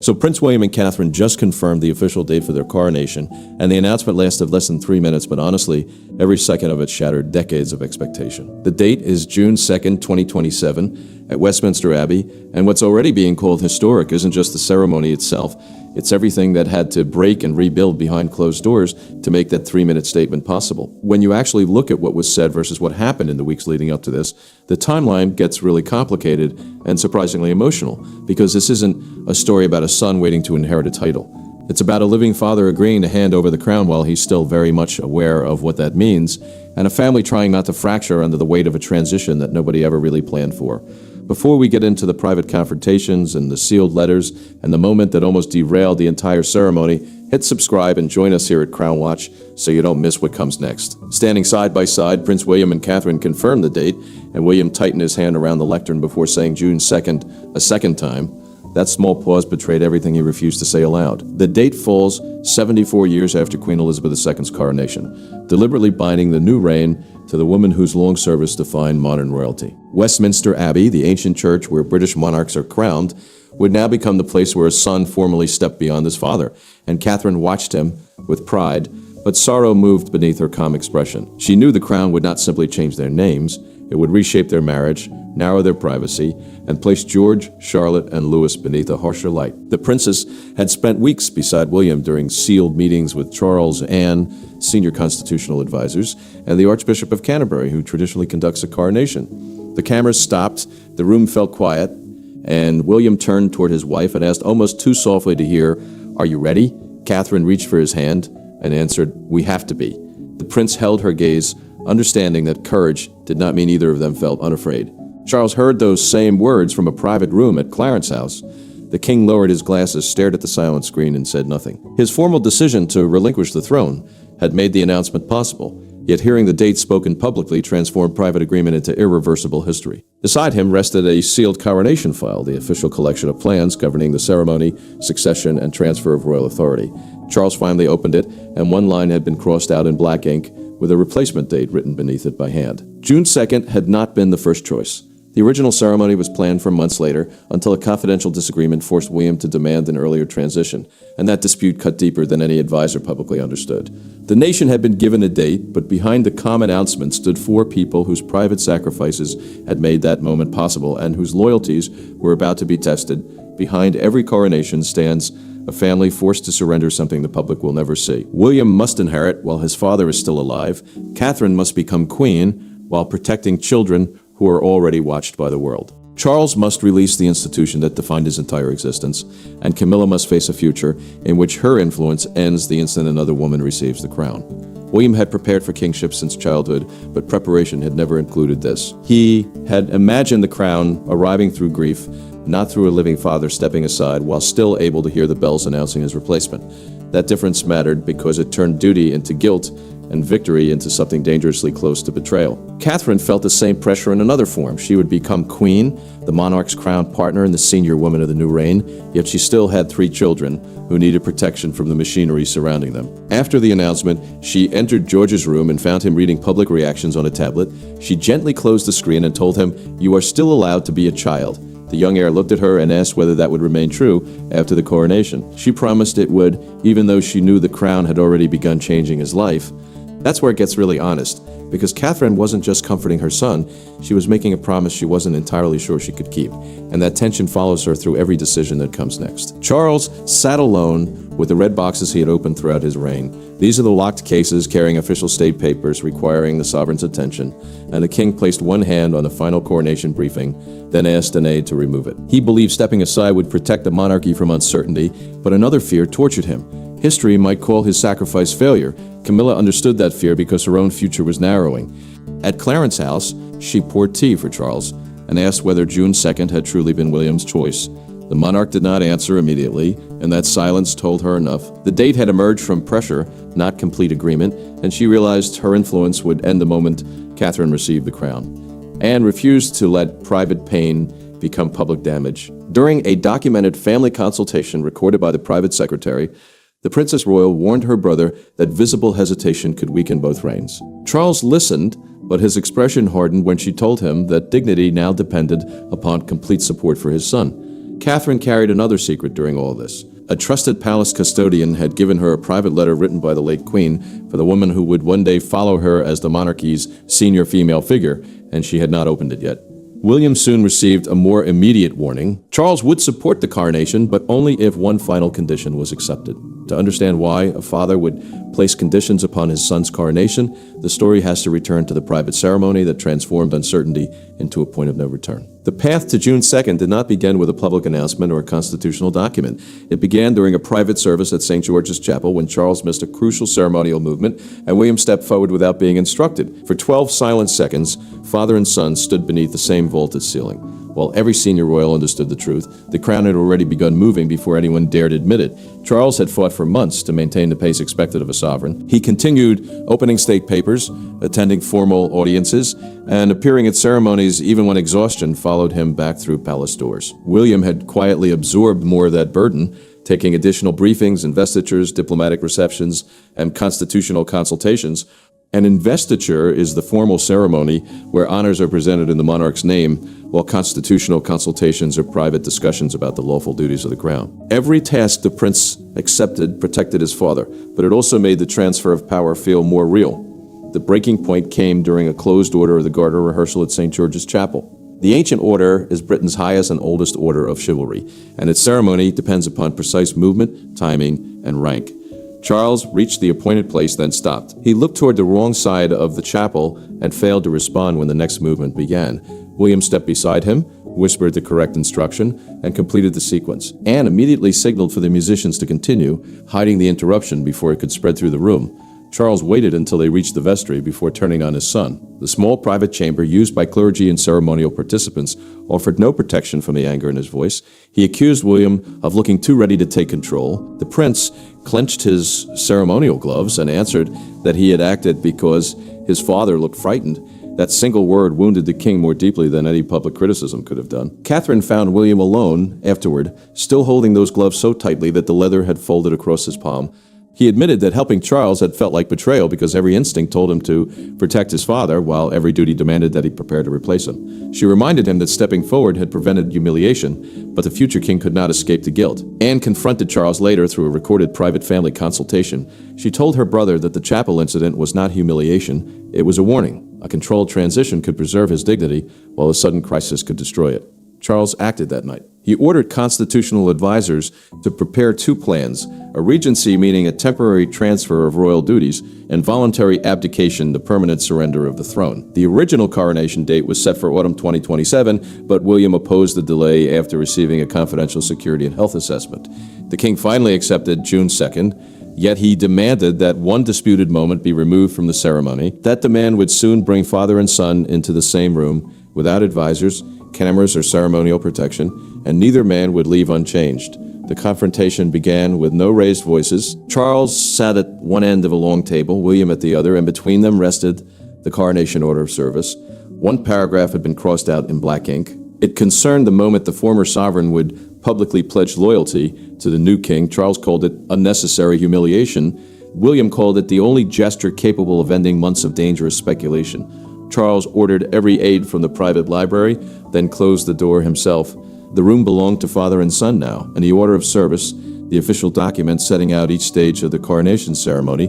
So Prince William and Catherine just confirmed the official date for their coronation, and the announcement lasted less than 3 minutes, but honestly, every second of it shattered decades of expectation. The date is June 2nd, 2027, at Westminster Abbey, and what's already being called historic isn't just the ceremony itself, it's everything that had to break and rebuild behind closed doors to make that 3-minute statement possible. When you actually look at what was said versus what happened in the weeks leading up to this, the timeline gets really complicated and surprisingly emotional, because this isn't a story about a son waiting to inherit a title. It's about a living father agreeing to hand over the crown while he's still very much aware of what that means, and a family trying not to fracture under the weight of a transition that nobody ever really planned for. Before we get into the private confrontations and the sealed letters and the moment that almost derailed the entire ceremony, hit subscribe and join us here at Crown Watch so you don't miss what comes next. Standing side by side, Prince William and Catherine confirmed the date, and William tightened his hand around the lectern before saying June 2nd a second time. That small pause betrayed everything he refused to say aloud. The date falls 74 years after Queen Elizabeth II's coronation, deliberately binding the new reign to the woman whose long service defined modern royalty. Westminster Abbey, the ancient church where British monarchs are crowned, would now become the place where a son formally stepped beyond his father, and Catherine watched him with pride, but sorrow moved beneath her calm expression. She knew the crown would not simply change their names, it would reshape their marriage, narrow their privacy, and place George, Charlotte, and Louis beneath a harsher light. The princess had spent weeks beside William during sealed meetings with Charles, Anne, senior constitutional advisors, and the Archbishop of Canterbury, who traditionally conducts a coronation. The cameras stopped, the room felt quiet, and William turned toward his wife and asked almost too softly to hear, "Are you ready?" Catherine reached for his hand and answered, "We have to be." The prince held her gaze, understanding that courage did not mean either of them felt unafraid. Charles heard those same words from a private room at Clarence House. The king lowered his glasses, stared at the silent screen, and said nothing. His formal decision to relinquish the throne had made the announcement possible, yet hearing the date spoken publicly transformed private agreement into irreversible history. Beside him rested a sealed coronation file, the official collection of plans governing the ceremony, succession, and transfer of royal authority. Charles finally opened it, and one line had been crossed out in black ink, with a replacement date written beneath it by hand. June 2nd had not been the first choice. The original ceremony was planned for months later, until a confidential disagreement forced William to demand an earlier transition, and that dispute cut deeper than any advisor publicly understood. The nation had been given a date, but behind the calm announcement stood 4 people whose private sacrifices had made that moment possible, and whose loyalties were about to be tested. Behind every coronation stands a family forced to surrender something the public will never see. William must inherit while his father is still alive. Catherine must become queen while protecting children who are already watched by the world. Charles must release the institution that defined his entire existence, and Camilla must face a future in which her influence ends the instant another woman receives the crown. William had prepared for kingship since childhood, but preparation had never included this. He had imagined the crown arriving through grief, not through a living father stepping aside while still able to hear the bells announcing his replacement. That difference mattered because it turned duty into guilt and victory into something dangerously close to betrayal. Catherine felt the same pressure in another form. She would become queen, the monarch's crowned partner and the senior woman of the new reign, yet she still had 3 children who needed protection from the machinery surrounding them. After the announcement, she entered George's room and found him reading public reactions on a tablet. She gently closed the screen and told him, "You are still allowed to be a child." The young heir looked at her and asked whether that would remain true after the coronation. She promised it would, even though she knew the crown had already begun changing his life. That's where it gets really honest, because Catherine wasn't just comforting her son, she was making a promise she wasn't entirely sure she could keep, and that tension follows her through every decision that comes next. Charles sat alone with the red boxes he had opened throughout his reign. These are the locked cases carrying official state papers requiring the sovereign's attention, and the king placed one hand on the final coronation briefing, then asked an aide to remove it. He believed stepping aside would protect the monarchy from uncertainty, but another fear tortured him. History might call his sacrifice failure. Camilla understood that fear because her own future was narrowing. At Clarence House, she poured tea for Charles and asked whether June 2nd had truly been William's choice. The monarch did not answer immediately, and that silence told her enough. The date had emerged from pressure, not complete agreement, and she realized her influence would end the moment Catherine received the crown. Anne refused to let private pain become public damage. During a documented family consultation recorded by the private secretary, the Princess Royal warned her brother that visible hesitation could weaken both reigns. Charles listened, but his expression hardened when she told him that dignity now depended upon complete support for his son. Catherine carried another secret during all this. A trusted palace custodian had given her a private letter written by the late queen for the woman who would one day follow her as the monarchy's senior female figure, and she had not opened it yet. William soon received a more immediate warning. Charles would support the coronation, but only if one final condition was accepted. To understand why a father would place conditions upon his son's coronation, the story has to return to the private ceremony that transformed uncertainty into a point of no return. The path to June 2nd did not begin with a public announcement or a constitutional document. It began during a private service at St. George's Chapel when Charles missed a crucial ceremonial movement and William stepped forward without being instructed. For 12 silent seconds, father and son stood beneath the same vaulted ceiling. While every senior royal understood the truth, the crown had already begun moving before anyone dared admit it. Charles had fought for months to maintain the pace expected of a sovereign. He continued opening state papers, attending formal audiences, and appearing at ceremonies even when exhaustion followed him back through palace doors. William had quietly absorbed more of that burden, taking additional briefings, investitures, diplomatic receptions, and constitutional consultations. An investiture is the formal ceremony where honors are presented in the monarch's name, while constitutional consultations are private discussions about the lawful duties of the crown. Every task the prince accepted protected his father, but it also made the transfer of power feel more real. The breaking point came during a closed order of the Garter rehearsal at St. George's Chapel. The ancient order is Britain's highest and oldest order of chivalry, and its ceremony depends upon precise movement, timing, and rank. Charles reached the appointed place, then stopped. He looked toward the wrong side of the chapel and failed to respond when the next movement began. William stepped beside him, whispered the correct instruction, and completed the sequence. Anne immediately signaled for the musicians to continue, hiding the interruption before it could spread through the room. Charles waited until they reached the vestry before turning on his son. The small private chamber used by clergy and ceremonial participants offered no protection from the anger in his voice. He accused William of looking too ready to take control. The prince clenched his ceremonial gloves and answered that he had acted because his father looked frightened. That single word wounded the king more deeply than any public criticism could have done. Catherine found William alone afterward, still holding those gloves so tightly that the leather had folded across his palm. He admitted that helping Charles had felt like betrayal because every instinct told him to protect his father, while every duty demanded that he prepare to replace him. She reminded him that stepping forward had prevented humiliation, but the future king could not escape the guilt. Anne confronted Charles later through a recorded private family consultation. She told her brother that the chapel incident was not humiliation, it was a warning. A controlled transition could preserve his dignity, while a sudden crisis could destroy it. Charles acted that night. He ordered constitutional advisors to prepare two plans, a regency meaning a temporary transfer of royal duties, and voluntary abdication, the permanent surrender of the throne. The original coronation date was set for autumn 2027, but William opposed the delay after receiving a confidential security and health assessment. The king finally accepted June 2nd, yet he demanded that one disputed moment be removed from the ceremony. That demand would soon bring father and son into the same room, without advisors, cameras, or ceremonial protection, and neither man would leave unchanged. The confrontation began with no raised voices. Charles sat at one end of a long table, William at the other, and between them rested the coronation order of service. One paragraph had been crossed out in black ink. It concerned the moment the former sovereign would publicly pledge loyalty to the new king. Charles called it unnecessary humiliation. William called it the only gesture capable of ending months of dangerous speculation. Charles ordered every aid from the private library, then closed the door himself. The room belonged to father and son now, and the order of service, the official document setting out each stage of the coronation ceremony,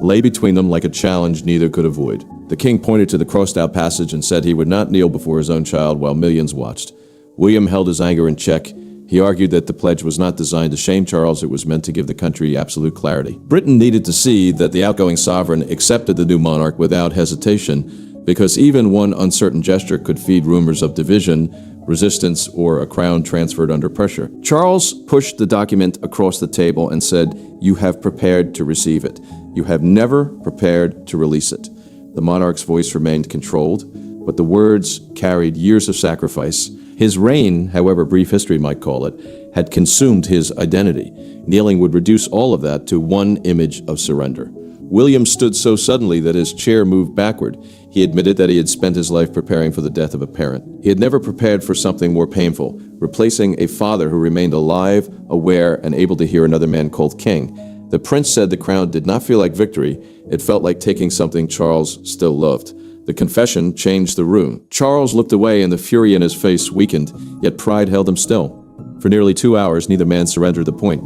lay between them like a challenge neither could avoid. The king pointed to the crossed-out passage and said he would not kneel before his own child while millions watched. William held his anger in check. He argued that the pledge was not designed to shame Charles, it was meant to give the country absolute clarity. Britain needed to see that the outgoing sovereign accepted the new monarch without hesitation, because even one uncertain gesture could feed rumors of division, resistance, or a crown transferred under pressure. Charles pushed the document across the table and said, "You have prepared to receive it. You have never prepared to release it." The monarch's voice remained controlled, but the words carried years of sacrifice. His reign, however brief history might call it, had consumed his identity. Kneeling would reduce all of that to one image of surrender. William stood so suddenly that his chair moved backward. He admitted that he had spent his life preparing for the death of a parent. He had never prepared for something more painful, replacing a father who remained alive, aware, and able to hear another man called king. The prince said the crown did not feel like victory. It felt like taking something Charles still loved. The confession changed the room. Charles looked away and the fury in his face weakened, yet pride held him still. For For nearly 2 hours, neither man surrendered the point.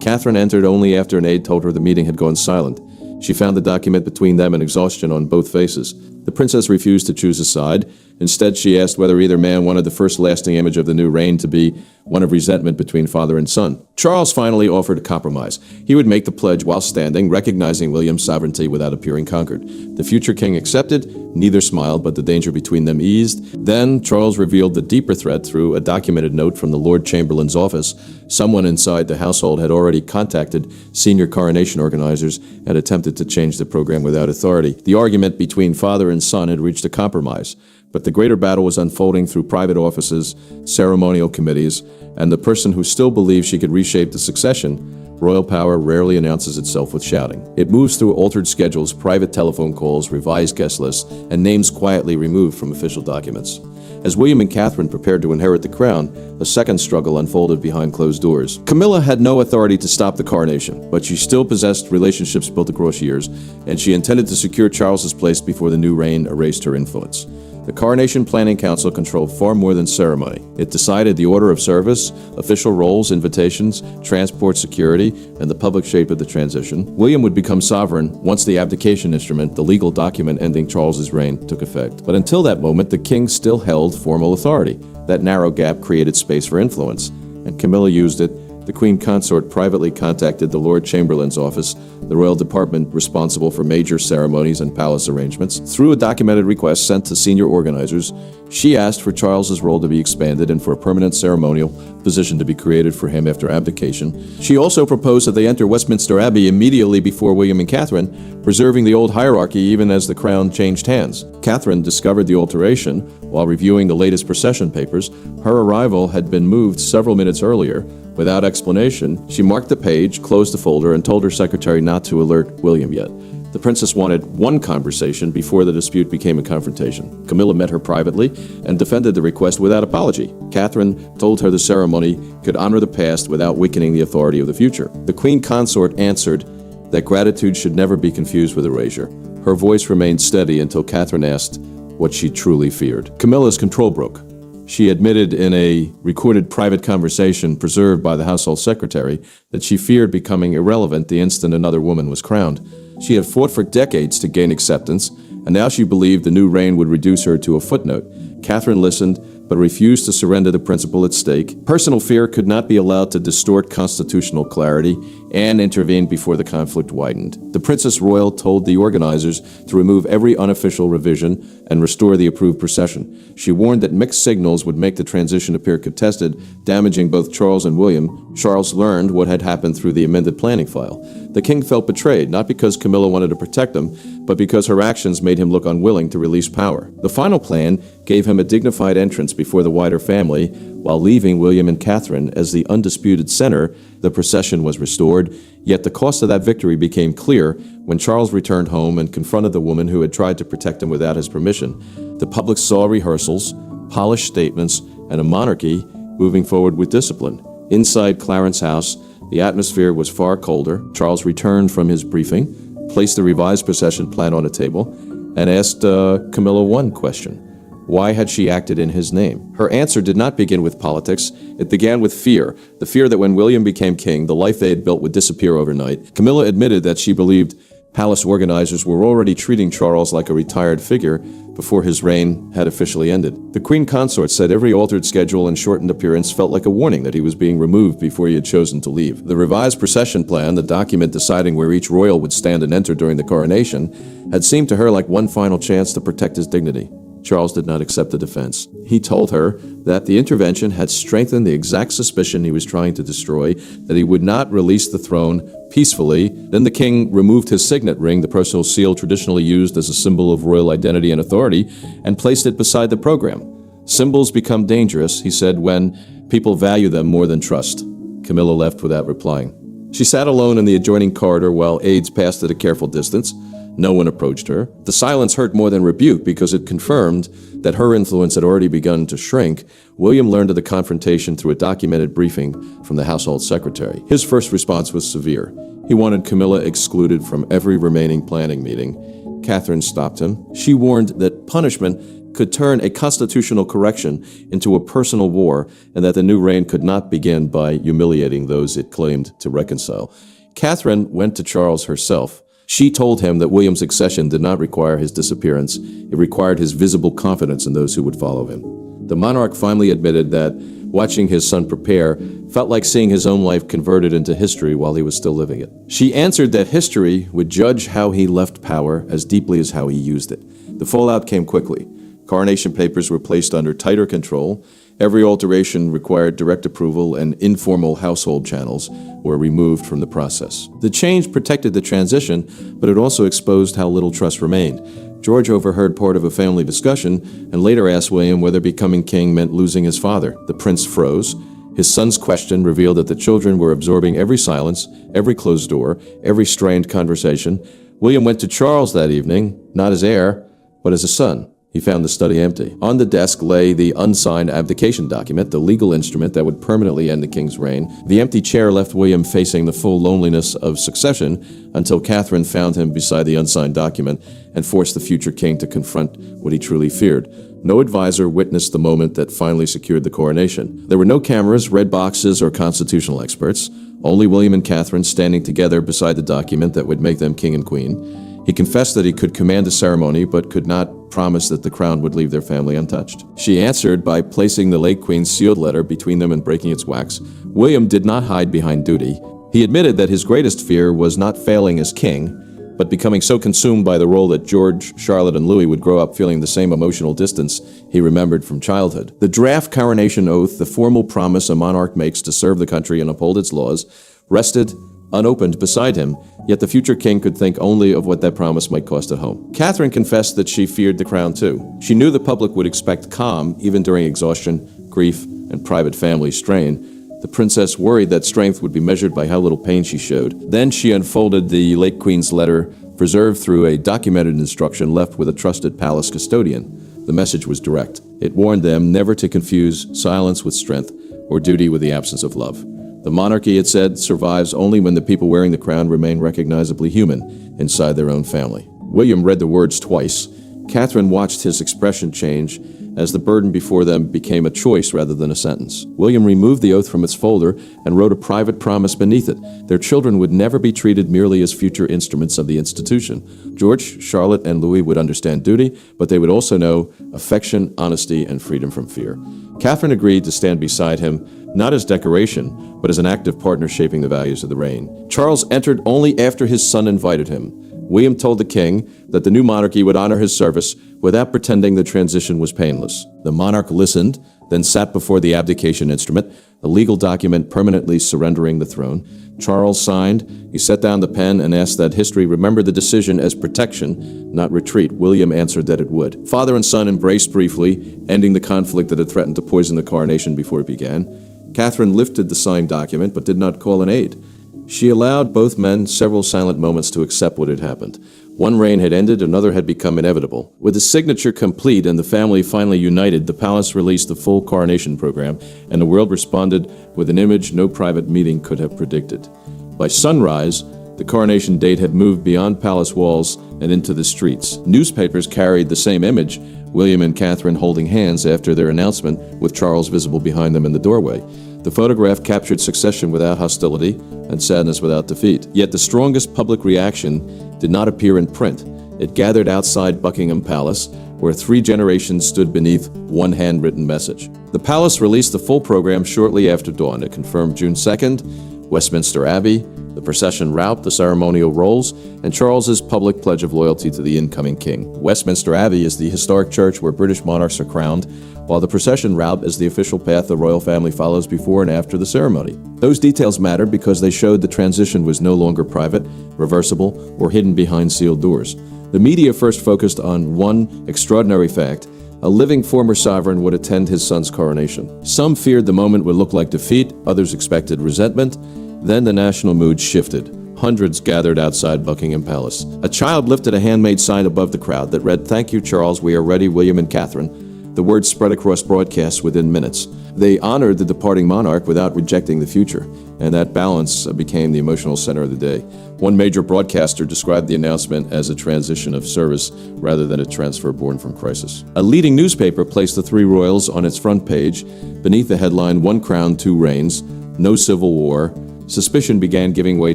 Catherine entered only after an aide told her the meeting had gone silent. She found the document between them and exhaustion on both faces. The princess refused to choose a side. Instead, she asked whether either man wanted the first lasting image of the new reign to be one of resentment between father and son. Charles finally offered a compromise. He would make the pledge while standing, recognizing William's sovereignty without appearing conquered. The future king accepted. Neither smiled, but the danger between them eased. Then Charles revealed the deeper threat through a documented note from the Lord Chamberlain's office. Someone inside the household had already contacted senior coronation organizers and attempted to change the program without authority. The argument between father and son had reached a compromise. But the greater battle was unfolding through private offices, ceremonial committees, and the person who still believed she could reshape the succession. Royal power rarely announces itself with shouting. It moves through altered schedules, private telephone calls, revised guest lists, and names quietly removed from official documents. As William and Catherine prepared to inherit the crown, a second struggle unfolded behind closed doors. Camilla had no authority to stop the coronation, but she still possessed relationships built across years, and she intended to secure Charles's place before the new reign erased her influence. The Coronation Planning Council controlled far more than ceremony. It decided the order of service, official roles, invitations, transport security, and the public shape of the transition. William would become sovereign once the abdication instrument, the legal document ending Charles's reign, took effect. But until that moment, the king still held formal authority. That narrow gap created space for influence, and Camilla used it. The Queen Consort privately contacted the Lord Chamberlain's office, the royal department responsible for major ceremonies and palace arrangements. Through a documented request sent to senior organizers, she asked for Charles's role to be expanded and for a permanent ceremonial position to be created for him after abdication. She also proposed that they enter Westminster Abbey immediately before William and Catherine, preserving the old hierarchy even as the crown changed hands. Catherine discovered the alteration while reviewing the latest procession papers. Her arrival had been moved several minutes earlier. Without explanation, she marked the page, closed the folder, and told her secretary not to alert William yet. The princess wanted one conversation before the dispute became a confrontation. Camilla met her privately and defended the request without apology. Catherine told her the ceremony could honor the past without weakening the authority of the future. The Queen Consort answered that gratitude should never be confused with erasure. Her voice remained steady until Catherine asked what she truly feared. Camilla's control broke. She admitted in a recorded private conversation preserved by the household secretary that she feared becoming irrelevant the instant another woman was crowned. She had fought for decades to gain acceptance, and now she believed the new reign would reduce her to a footnote. Catherine listened, but refused to surrender the principle at stake. Personal fear could not be allowed to distort constitutional clarity. Anne intervened before the conflict widened. The Princess Royal told the organizers to remove every unofficial revision and restore the approved procession. She warned that mixed signals would make the transition appear contested, damaging both Charles and William. Charles learned what had happened through the amended planning file. The king felt betrayed, not because Camilla wanted to protect him, but because her actions made him look unwilling to release power. The final plan gave him a dignified entrance before the wider family, while leaving William and Catherine as the undisputed center. The procession was restored, yet the cost of that victory became clear when Charles returned home and confronted the woman who had tried to protect him without his permission. The public saw rehearsals, polished statements, and a monarchy moving forward with discipline. Inside Clarence House, the atmosphere was far colder. Charles returned from his briefing, placed the revised procession plan on a table, and asked Camilla one question. Why had she acted in his name? Her answer did not begin with politics. It began with fear, the fear that when William became king, the life they had built would disappear overnight. Camilla admitted that she believed palace organizers were already treating Charles like a retired figure before his reign had officially ended. The Queen Consort said every altered schedule and shortened appearance felt like a warning that he was being removed before he had chosen to leave. The revised procession plan, the document deciding where each royal would stand and enter during the coronation, had seemed to her like one final chance to protect his dignity. Charles did not accept the defense. He told her that the intervention had strengthened the exact suspicion he was trying to destroy, that he would not release the throne peacefully. Then the king removed his signet ring, the personal seal traditionally used as a symbol of royal identity and authority, and placed it beside the program. Symbols become dangerous, he said, when people value them more than trust. Camilla left without replying. She sat alone in the adjoining corridor while aides passed at a careful distance. No one approached her. The silence hurt more than rebuke because it confirmed that her influence had already begun to shrink. William learned of the confrontation through a documented briefing from the household secretary. His first response was severe. He wanted Camilla excluded from every remaining planning meeting. Catherine stopped him. She warned that punishment could turn a constitutional correction into a personal war, and that the new reign could not begin by humiliating those it claimed to reconcile. Catherine went to Charles herself. She told him that William's accession did not require his disappearance. It required his visible confidence in those who would follow him. The monarch finally admitted that watching his son prepare felt like seeing his own life converted into history while he was still living it. She answered that history would judge how he left power as deeply as how he used it. The fallout came quickly. Coronation papers were placed under tighter control. Every alteration required direct approval, and informal household channels were removed from the process. The change protected the transition, but it also exposed how little trust remained. George overheard part of a family discussion and later asked William whether becoming king meant losing his father. The prince froze. His son's question revealed that the children were absorbing every silence, every closed door, every strained conversation. William went to Charles that evening, not as heir, but as a son. He found the study empty. On the desk lay the unsigned abdication document, the legal instrument that would permanently end the king's reign. The empty chair left William facing the full loneliness of succession until Catherine found him beside the unsigned document and forced the future king to confront what he truly feared. No advisor witnessed the moment that finally secured the coronation. There were no cameras, red boxes, or constitutional experts. Only William and Catherine standing together beside the document that would make them king and queen. He confessed that he could command the ceremony, but could not promise that the crown would leave their family untouched. She answered by placing the late queen's sealed letter between them and breaking its wax. William did not hide behind duty. He admitted that his greatest fear was not failing as king, but becoming so consumed by the role that George, Charlotte, and Louis would grow up feeling the same emotional distance he remembered from childhood. The draft coronation oath, the formal promise a monarch makes to serve the country and uphold its laws, rested unopened beside him, yet the future king could think only of what that promise might cost at home. Catherine confessed that she feared the crown too. She knew the public would expect calm even during exhaustion, grief, and private family strain. The princess worried that strength would be measured by how little pain she showed. Then she unfolded the late queen's letter, preserved through a documented instruction left with a trusted palace custodian. The message was direct. It warned them never to confuse silence with strength or duty with the absence of love. The monarchy, it said, survives only when the people wearing the crown remain recognizably human inside their own family. William read the words twice. Catherine watched his expression change as the burden before them became a choice rather than a sentence. William removed the oath from its folder and wrote a private promise beneath it. Their children would never be treated merely as future instruments of the institution. George, Charlotte, and Louis would understand duty, but they would also know affection, honesty, and freedom from fear. Catherine agreed to stand beside him, not as decoration, but as an active partner shaping the values of the reign. Charles entered only after his son invited him. William told the king that the new monarchy would honor his service without pretending the transition was painless. The monarch listened, then sat before the abdication instrument, a legal document permanently surrendering the throne. Charles signed. He set down the pen and asked that history remember the decision as protection, not retreat. William answered that it would. Father and son embraced briefly, ending the conflict that had threatened to poison the coronation before it began. Catherine lifted the signed document, but did not call an aid. She allowed both men several silent moments to accept what had happened. One reign had ended, another had become inevitable. With the signature complete and the family finally united, the palace released the full coronation program, and the world responded with an image no private meeting could have predicted. By sunrise, the coronation date had moved beyond palace walls and into the streets. Newspapers carried the same image, William and Catherine holding hands after their announcement, with Charles visible behind them in the doorway. The photograph captured succession without hostility and sadness without defeat. Yet the strongest public reaction did not appear in print. It gathered outside Buckingham Palace, where 3 generations stood beneath one handwritten message. The palace released the full program shortly after dawn. It confirmed June 2nd, Westminster Abbey, the procession route, the ceremonial rolls, and Charles's public pledge of loyalty to the incoming king. Westminster Abbey is the historic church where British monarchs are crowned, while the procession route is the official path the royal family follows before and after the ceremony. Those details matter because they showed the transition was no longer private, reversible, or hidden behind sealed doors. The media first focused on one extraordinary fact: a living former sovereign would attend his son's coronation. Some feared the moment would look like defeat, others expected resentment. Then the national mood shifted. Hundreds gathered outside Buckingham Palace. A child lifted a handmade sign above the crowd that read, "Thank you, Charles, we are ready, William and Catherine." The word spread across broadcasts within minutes. They honored the departing monarch without rejecting the future, and that balance became the emotional center of the day. One major broadcaster described the announcement as a transition of service rather than a transfer born from crisis. A leading newspaper placed the three royals on its front page beneath the headline, "One crown, two reigns, no civil war." Suspicion began giving way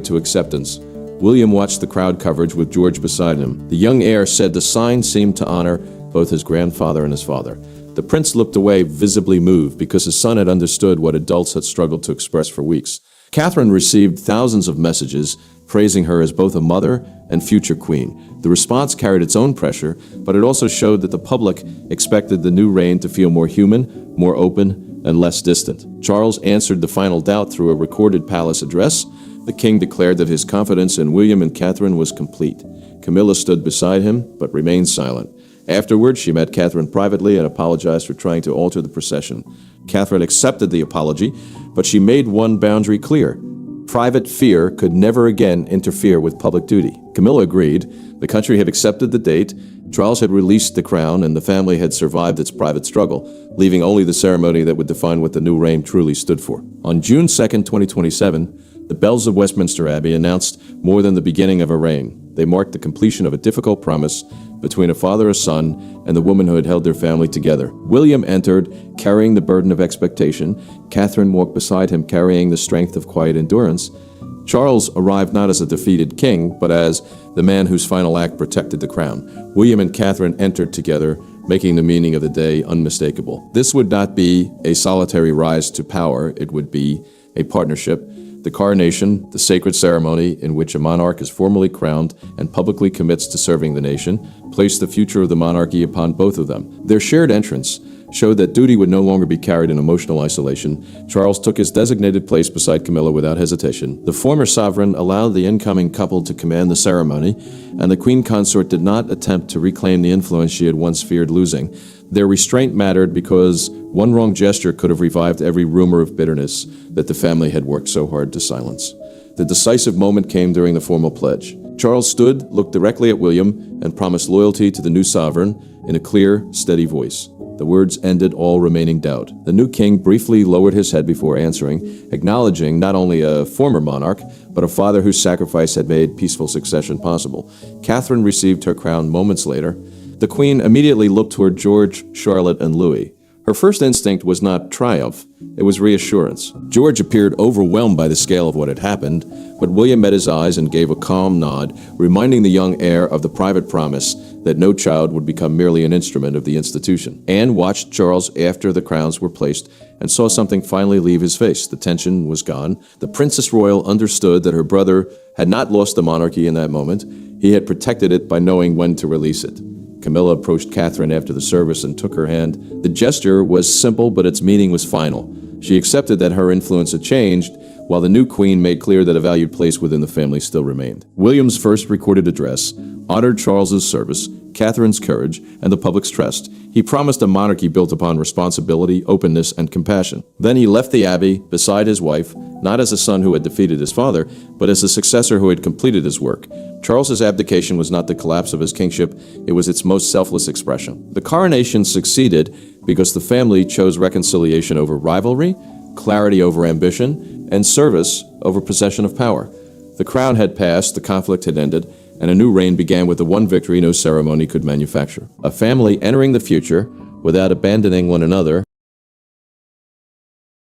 to acceptance. William watched the crowd coverage with George beside him. The young heir said the sign seemed to honor both his grandfather and his father. The prince looked away, visibly moved, because his son had understood what adults had struggled to express for weeks. Catherine received thousands of messages praising her as both a mother and future queen. The response carried its own pressure, but it also showed that the public expected the new reign to feel more human, more open, and less distant. Charles answered the final doubt through a recorded palace address. The king declared that his confidence in William and Catherine was complete. Camilla stood beside him, but remained silent. Afterward, she met Catherine privately and apologized for trying to alter the procession. Catherine accepted the apology, but she made one boundary clear. Private fear could never again interfere with public duty. Camilla agreed. The country had accepted the date. Charles had released the crown, and the family had survived its private struggle, leaving only the ceremony that would define what the new reign truly stood for. On June 2nd, 2027, the bells of Westminster Abbey announced more than the beginning of a reign. They marked the completion of a difficult promise between a father, a son, and the woman who had held their family together. William entered, carrying the burden of expectation. Catherine walked beside him, carrying the strength of quiet endurance. Charles arrived not as a defeated king, but as the man whose final act protected the crown. William and Catherine entered together, making the meaning of the day unmistakable. This would not be a solitary rise to power. It would be a partnership. The coronation, the sacred ceremony in which a monarch is formally crowned and publicly commits to serving the nation, placed the future of the monarchy upon both of them. Their shared entrance showed that duty would no longer be carried in emotional isolation. Charles took his designated place beside Camilla without hesitation. The former sovereign allowed the incoming couple to command the ceremony, and the queen consort did not attempt to reclaim the influence she had once feared losing. Their restraint mattered because one wrong gesture could have revived every rumor of bitterness that the family had worked so hard to silence. The decisive moment came during the formal pledge. Charles stood, looked directly at William, and promised loyalty to the new sovereign in a clear, steady voice. The words ended all remaining doubt. The new king briefly lowered his head before answering, acknowledging not only a former monarch, but a father whose sacrifice had made peaceful succession possible. Catherine received her crown moments later. The queen immediately looked toward George, Charlotte, and Louis. Her first instinct was not triumph, it was reassurance. George appeared overwhelmed by the scale of what had happened, but William met his eyes and gave a calm nod, reminding the young heir of the private promise that no child would become merely an instrument of the institution. Anne watched Charles after the crowns were placed and saw something finally leave his face. The tension was gone. The Princess Royal understood that her brother had not lost the monarchy in that moment. He had protected it by knowing when to release it. Camilla approached Catherine after the service and took her hand. The gesture was simple, but its meaning was final. She accepted that her influence had changed, while the new queen made clear that a valued place within the family still remained. William's first recorded address honored Charles's service, Catherine's courage, and the public's trust. He promised a monarchy built upon responsibility, openness, and compassion. Then he left the abbey beside his wife, not as a son who had defeated his father, but as a successor who had completed his work. Charles's abdication was not the collapse of his kingship, it was its most selfless expression. The coronation succeeded because the family chose reconciliation over rivalry, clarity over ambition, and service over possession of power. The crown had passed, the conflict had ended, and a new reign began with the one victory no ceremony could manufacture. A family entering the future without abandoning one another,